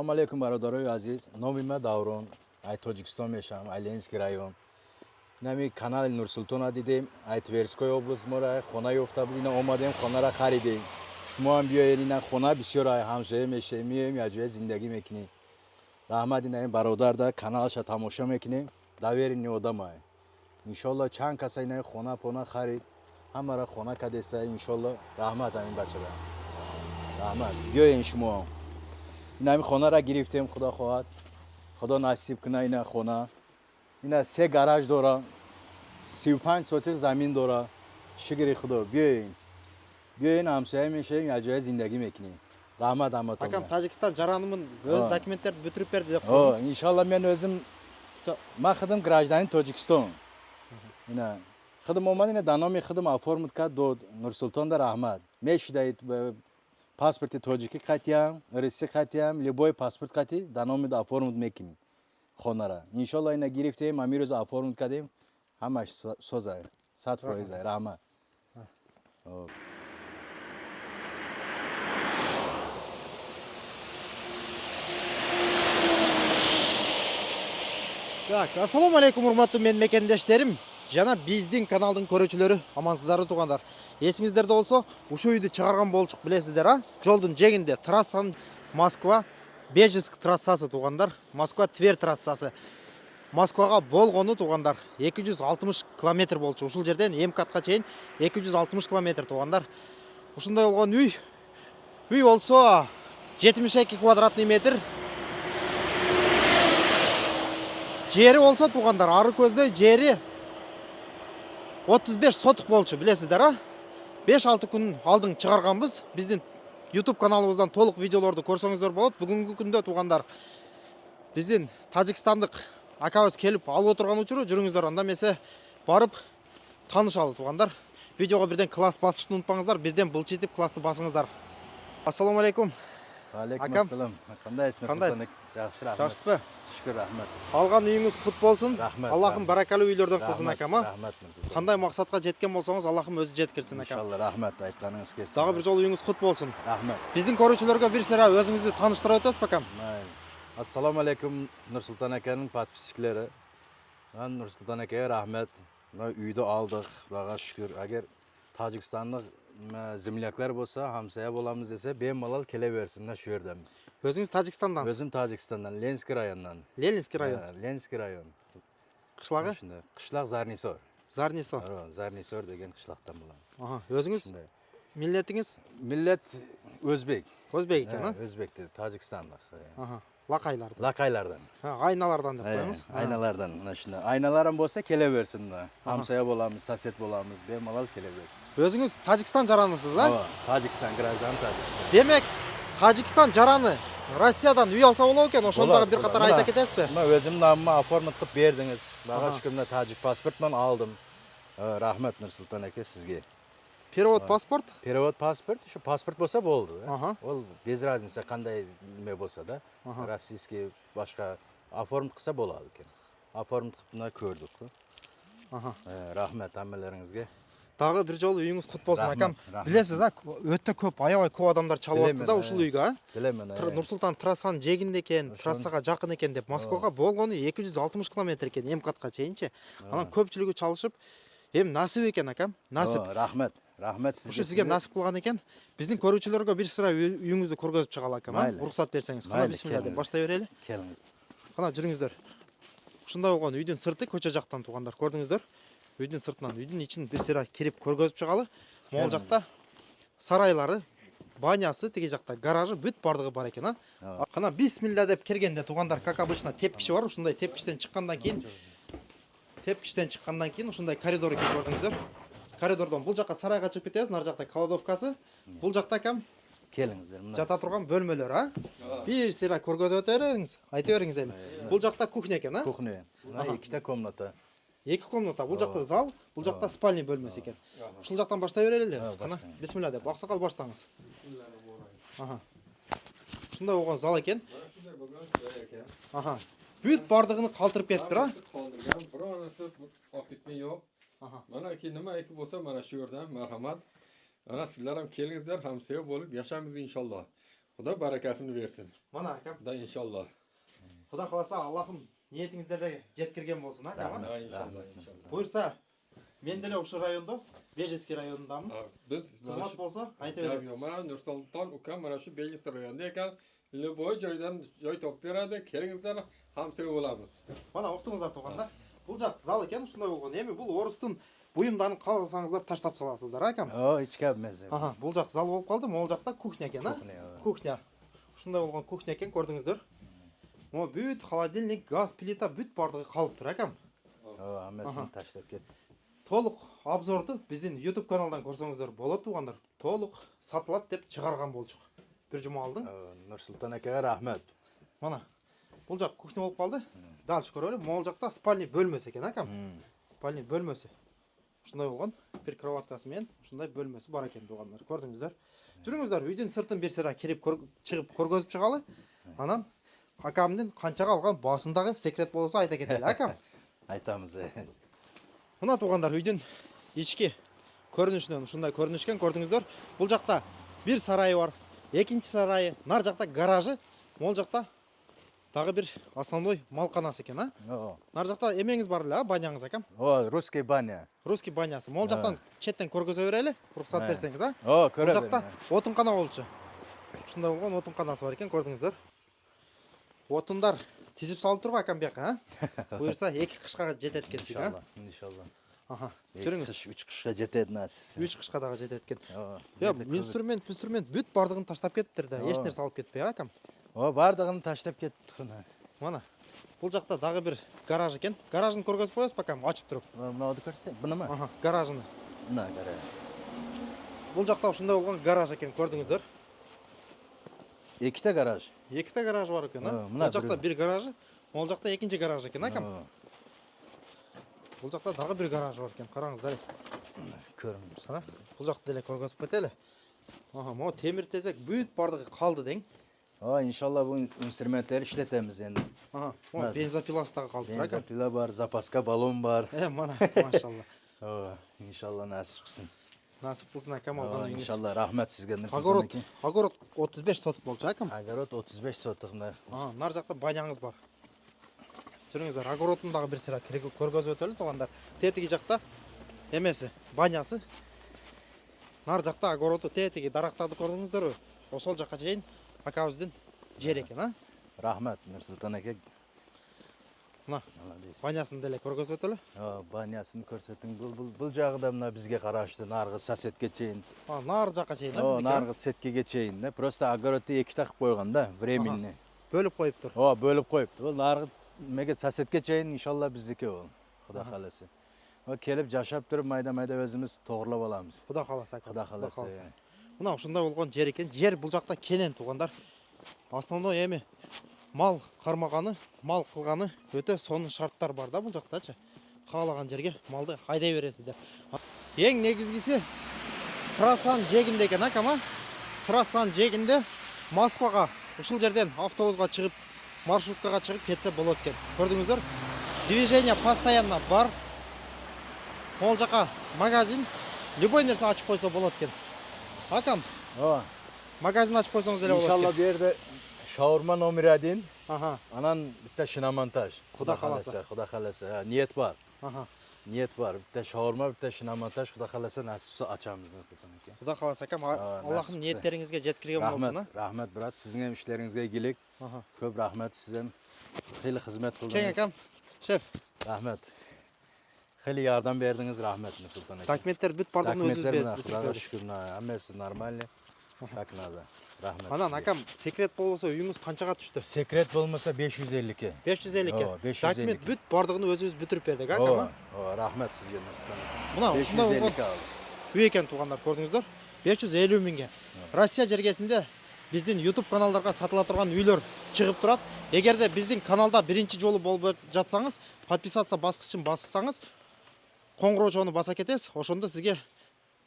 Assalomu alaykum barodaroy aziz. Nomim Davron. Ay Tojikiston mesham, Aylenskiy rayon. Nami kanal Nursulton دیدیم. Ay Tverskoy oblast mora xona yofta budina omadem xona ra خریدیم. شما هم بیاید اینا خونه بسیار همسایه میشه میایم یا جای زندگی میکنیم. رحمت این برادر دا کانالش تماشا میکنیم. داوری نیودمای. ان شاء الله چند کسی اینا خونه پونه خرید. همه را خونه کدیسه ان شاء الله رحمت این بچه دا. رحمت بیاین شما. اینا می خونه را گرفتیم خدا خواهد. خدا نصیب کنه اینا خونه. اینا 3 گاراژ داره. 35 سوتیق زمین داره. شکر خدا بیاین. بیاین همسایه میشیم یا جای زندگی میکنیم. Rahmat Ahmet Akam Tacikistan jaranımın öz dokumentlerini bitirip berdi dep qo'yamiz. İnşallah men o'zim men xidim гражданин Tojikiston. Ina xidim omad ina danomi xidim оформить kad dod Nursultonda Rahmat. Meshidayt паспорти тоҷикӣ қатиям, рисси қатиям, любой паспорт қати даномид оформить мекунем хонара. Иншаллоҳ ина гирифтем, амир рӯз оформить кардем, ҳамаш созай, 100% раҳмат. Так, ассаламу алейкум урматтуу мен мекендештерим. Жана биздин каналдын көрүүчүлөрү, амансыздарбы туугандар. Эсиңиздерде болсо, ушул үйдү чыгарган болчук билесиздер, а? Жолдун жээгинде трассанын Москва Бежецк трассасы туугандар, Москва Тверь трассасы. Москвага болгону туугандар 260 километр болчу. Ушул жерден МКАДка чейин 260 километр туугандар. Ушундай болгон үй болсо 72 квадратный метр. Жери болсо туугандар, ары көздөй жери 35 сотук болчу, билесиздер, а? 5-6 күн алдын чыгарганбыз. Биздин YouTube каналыбыздан толук видеолорду көрсөңүздөр болот. Бүгүнкү күндө туугандар биздин Тажикстандык акабыз келип алып отурган учуру, жүрүңүздөр, анда эмесе барып таанышалы туугандар. Видеого бирден класс басышты унутпаңыздар, бирден былчитип классты басыңыздар. Ассаламу алейкум. Алейкум ассалам. Кандайсыңыз? Кандайсыз? Жакшы, рахмат. Жакшысызбы? Шүкүр, рахмат. Алган үйүңүз кут болсун. Рахмат. Аллахым баракалуу үйлөрдөн кылсын акам, а? Рахмат. Кандай максатка жеткен болсоңуз, Аллахым өзү жеткирсин акам. Иншалла, рахмат. Айтканыңыз келсин. Дагы бир жолу үйүңүз кут болсун. Рахмат. Биздин көрүүчүлөргө бир сыра өзүңүздү тааныштырып өтөсүз акам? Assalomu alaykum Nursulton akaning подписчиклери. Ben Nursulton akaga rahmat. Uyda aldık, Xudoga shukr. Agar Tojikistonlik zimlaklar bo'lsa, hamsoya bo'lamiz desa, bemalol kelaversinlar shu yerdamiz. Өзүңүз Тажикстандан? Өзüm Tojikistondan, Lenskiy rayondan. Ленинский район. Lenskiy rayon. Кышлагы? Shunday. Qishloq Zarnisor. Зарнисо. Zarnisor degan qishloqdan bo'laman. Аха, өзүңүз миллетиңиz? Millet O'zbek. O'zbek ekan, ha? O'zbek dedi, Tojikistonlik. Аха, лакайлардан. Laqaylardan. Ha, aynalardan deb коюңуз. Aynalardan. Mana shunday. Aynalarim bo'lsa kelaversinlar. Hamsoya bo'lamiz, sosed bo'lamiz, bemalol kelaversin. Өзүңүз Тажикстан жаранысыз, а? Tojikiston, граждан Tojikiston. Демек, Тажикстан жараны Россиядан үй алса болот экен, ошондогу бир катар айта кетесизби? Мен өзүм намыма оформить кылып бердиңиз. Бага шүкүр мына тажик паспортман алдым. Рахмат Нурсултан ака сизге. Перевод паспорт? Перевод паспорт, шу паспорт болса болду. Аха. Ол без разница кандай неме болса да. Российский башка оформить кылса болот экен. Оформить кылып мына көрдүк. Аха. Рахмат аммаларыңызга. Дагы бир жолу үйүңүз кут болсун акам. Билесиз, а, өтө көп, аябай көп адамдар чалып атты да ушул үйгө, а? Билемин. Нурсултан трассанын жээгинде экен, трассага жакын экен деп, Москвага болгону 260 километр экен, МКАДка чейинчи. Анан көпчүлүгү чалышып, эми насип экен акам, насип. Рахмат. Рахмат сизге. Ушу сизге насип кылган экен. Биздин көрүүчүлөргө бир сыра үйүңүздү көргөзүп чыгалы акам, а? Уруксат берсеңиз. Кана бисмилла деп баштай берели. Келиңиз. Кана жүрүңүздөр. Ушундай болгон үйдүн сырты көчө жактан туугандар, көрдүңүздөр. Үйдүн сыртынан, үйдүн ичин бир сыра кирип көргөзүп чыгалы. Могул жакта сарайлары, банясы, тиги жакта гаражы бүт бардыгы бар экен, а? Кана бисмилла деп киргенде туугандар, как обычно, тепкичи бар. Ушундай тепкичтен чыккандан кийин ушундай коридор экен, көрдүңүздөр. Коридордон бул жакка сарайга чыгып кетебиз, нар жакта кладовкасы, бул жакта кам келиңиздер мына. Жата турган бөлмөлөр, а? Бир сыра көргөзүп өтөрүңүз, айта бериңиз эми. Бул жакта кухня экен, а? Кухня. Мына 2 комната. 2 комната, бул жакта зал, бул жакта спальня бөлмөсү экен. Ушул жактан баштай берели. Кана, бисмилла деп, аксакал баштаңыз. Аха. Ушундай болгон зал экен. Аха. Бүт бардыгын калтырып кетиптир, а? Калтырган, биронасы алып кеткен жок. Аха. Mana nima eki bo'lsa mana shu yerdan marhamat. Ana sizlar ham kelingizlar, hamsoya bo'lib yashaymiz inshaalloh. Xudo barakasini bersin. Mana akam. Xudo inshaalloh. Xudo қаласа Аллахым ниетиңиздерде жеткирген болсун, акам. Ha, inshaalloh, inshaalloh. Буйрса, мен деле ушул райондо, Бежецкий районундамын. Biz Кызмат болсо айта бересиз. Mana Nursulton ukam mana shu Belgis rayonida ekan. Любой joydan joy topib beradi. Kelingizlar, ham sev bo'lamiz. Mana уктуңуздар туугандар. Бул жак зал экен, ушундай болгон. Эми бул орустун буюмдарын калсаңыздар таштап саласыздар, акам. О, ичке мезе. Аха, бул жак зал болуп калды, могул жакта кухня экен, а? Кухня. Ушундай болгон кухня экен, көрдүңүздөр. Mo бүт холодильник, газ плита бүт бардыгы калып тур, акам. О, амесын таштап кет. Толук обзорду биздин YouTube каналдан көрсөңүздөр болот, туугандар. Толук сатылат деп чыгарган болчук. Бир жума алдың. Нурсултан акага рахмат. Mana бул жак кухня болуп калды. Дальше көрөлү. Могул жакта спальный бөлмөсү экен, акам. Спальный бөлмөсү. Ушундай болгон. Бир кроваткасы менен ушундай бөлмөсү бар экен, туугандар. Көрдүңүздөр. Жүрүңүздөр, үйдүн сыртын бир сыра кирип чыгып көргөзүп чыгалы. Анан акамдын канчага алган басындагы секрет болсо айта кетели, акам. Айтамыз. Мына туугандар, үйдүн ички көрүнүшүнөн ушундай көрүнүшкөн, көрдүңүздөр. Бул жакта бир сарайы бар, экинчи сарайы, нар жакта гаражы, могул жакта дагы бир основной малканасы экен, а? О, Нар жакта эмеңиз бар эле, а, баняңыз, акам? о, русский баня. Русский банясы. Могул жактан четтен көргөзө берели, уруксат берсеңиз, а? О, Бул көрө жакта бер. отункана болчу. Ушундай болгон отунканасы бар экен, көрдүңүздөр. Отундар тизип салып турбу, акам, бияка, а? Буйрса 2 кышка жетет экен сиз, а? Иншалла, иншалла. Аха, жүрүңүз. 3 кышка жетет насип. 3 кышка дагы жетет экен. О, Я, инструмент бүт бардыгын таштап кетиптир да. Эч Оо. нерсе алып кетпей, акам. О, бардыгын таштап кеттик. Мана. Бул жакта дагы бир гараж экен. Гаражын көргөзүп коесузбу, акам? Ачып туруп. Мынауды көрсөтсең, буну ма? Аха, гаражын. Мына кара. Бул жакта ушундай болгон гараж экен, көрдүңүздөр. Эките гараж. Эките гараж бар экен, а? Мына Бул жакта бир гаражы, могул жакта экинчи гараж экен, акам. О, Бул жакта дагы бир гараж бар экен. Караңыздар. көрүңүз. А? Бул жакты деле көргөзүп кетели. Аха, могу темир тезек бүт бардыгы калды дең. О, иншалла бу инструментleri иштетебиз энди. Аха, могу бензопиласы дагы калды, акам. Бензопила бар, запаска баллон бар. Мана, машалла. О, иншалла насип кылсын. Насип кылсын, акам, О, алган үйүңүз. иншалла рахмат сизге Нурсултан Огород, аке. огород 35 соток болчу, акам. Огород 35 соток мына. Ага, нар жакта баняңыз бар. Жүрүңүздөр, огородун дагы бир сыра көргөзүп өтөлү, туугандар. Тетиги жакта эмеси, банясы. Нар жакта огороду, тетиги дарактарды көрдүңүздөрбү? Ошол жакка чейин акабыздын жер экен, а? Рахмат Нурсултан аке. Мына Молодец. банясын деле көргөзүп өтөлү. О, банясын көрсөтүң. Бул жагы да мына бизге караштуу, наргы соседке чейин. Нар жакка чейин, а? О, наргы сеткеге чейин да. Просто огородду эки такып койгон да, временный. Бөлүп коюптур. О, бөлүп коюпту. Бул наргы меге соседке чейин иншалла биздики бул. Кудай кааласа. О, келип жашап туруп майда-майда өзүбүз тогурлап алабыз. Кудай кааласа. Кудай кааласа. Мына ушундай болгон жер экен. Жер бул жакта кенен, туугандар. Основной эми мал кармаганы, мал кылганы өтө сонун шарттар бар да бул жактачы. Каалаган жерге малды айдай бересиздер. Эң негизгиси трассанын жээгинде экен, акама. Трассанын жээгинде Москвага ушул жерден автобуска чыгып, маршруткага чыгып кетсе болот экен. Көрдүңүздөр? Движение постоянно бар. Могул жака магазин, любой нерсе ачып койсо болот экен. Акам, О, магазин ачып койсоңуз деле болот экен. иншалла бу жерде шаурма номер 1, Аха, анан битте шиномонтаж. Кудай кааласа. Кудай кааласа. Ниет бар. аха. Ниет бар. Битте шаурма, битте шиномонтаж. Кудай кааласа насипсе ачамыз Нурсултан аке. Кудай кааласа, акам. Аллахым насипсе. ниеттериңизге жеткирген болсун, а? Рахмат, рахмат брат. Сиздин ишлериңизге ийгилик. Аха. Көп рахмат сизден. Хейли хизмет Кең кылдыңыз. акам. Шеф, Рахмат. Хейли жардам бердиңиз, рахмат Нурсултан аке. документтер бүт бардыгын өзүбүз Документтер мына, берип Кудайга шүкүр, аммасы нормально. Так надо. Рахмат. Анан сизге. акам, секрет болбосо үйүңүз канчага түштү? Секрет болмаса 550 ке. 550 ке. О, 550 Документ бүт бардыгын өзүбүз бүтүрүп бердик, акам. О, рахмат сизге Нурсултан аке. Мына ушундай 550 болгон ке алды. үй экен, туугандар, көрдүңүздөр. 550 миңге. Россия жергесинде биздин YouTube каналдарга сатыла турган үйлөр чыгып турат. Эгерде биздин каналда биринчи жолу болуп жатсаңыз, подписаться баскычын бассаңыз, коңгуроочону баса кетесиз. Ошондо сизге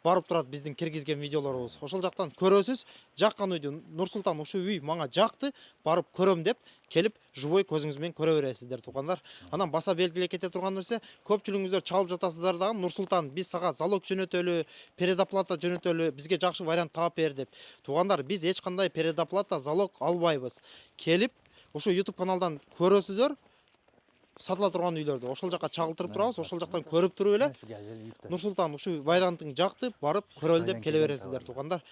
барып турат биздин киргизген видеолорубуз. Ошол жактан көрөсүз. Жаккан үйдү Нурсултан ушул үй мага жакты, барып көрөм деп келип живой көзүңүз менен көрө бересиздер туугандар. Анан баса белгилей кете турган нерсе, көпчүлүгүңүздөр чалып жатасыздар дагы Нурсултан биз сага залог жөнөтөлү, предоплата жөнөтөлү, бизге жакшы вариант таап бер деп. Туугандар, биз эч кандай предоплата, залог албайбыз. Келип ушу YouTube каналдан көрөсүздөр. Сатыла турган үйлөрдү ошол жака чагылтырып турабыз, ошол жактан көрүп туруп эле Нурсултан ушу вариантың жакты, барып көрөлү деп келе бересиздер туугандар.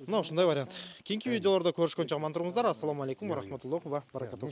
Мына ушундай вариант. Кийинки видеолордо көрүшкөнчө аман туруңуздар. Ассаламу алейкум ва рахматуллахи ва баракатух.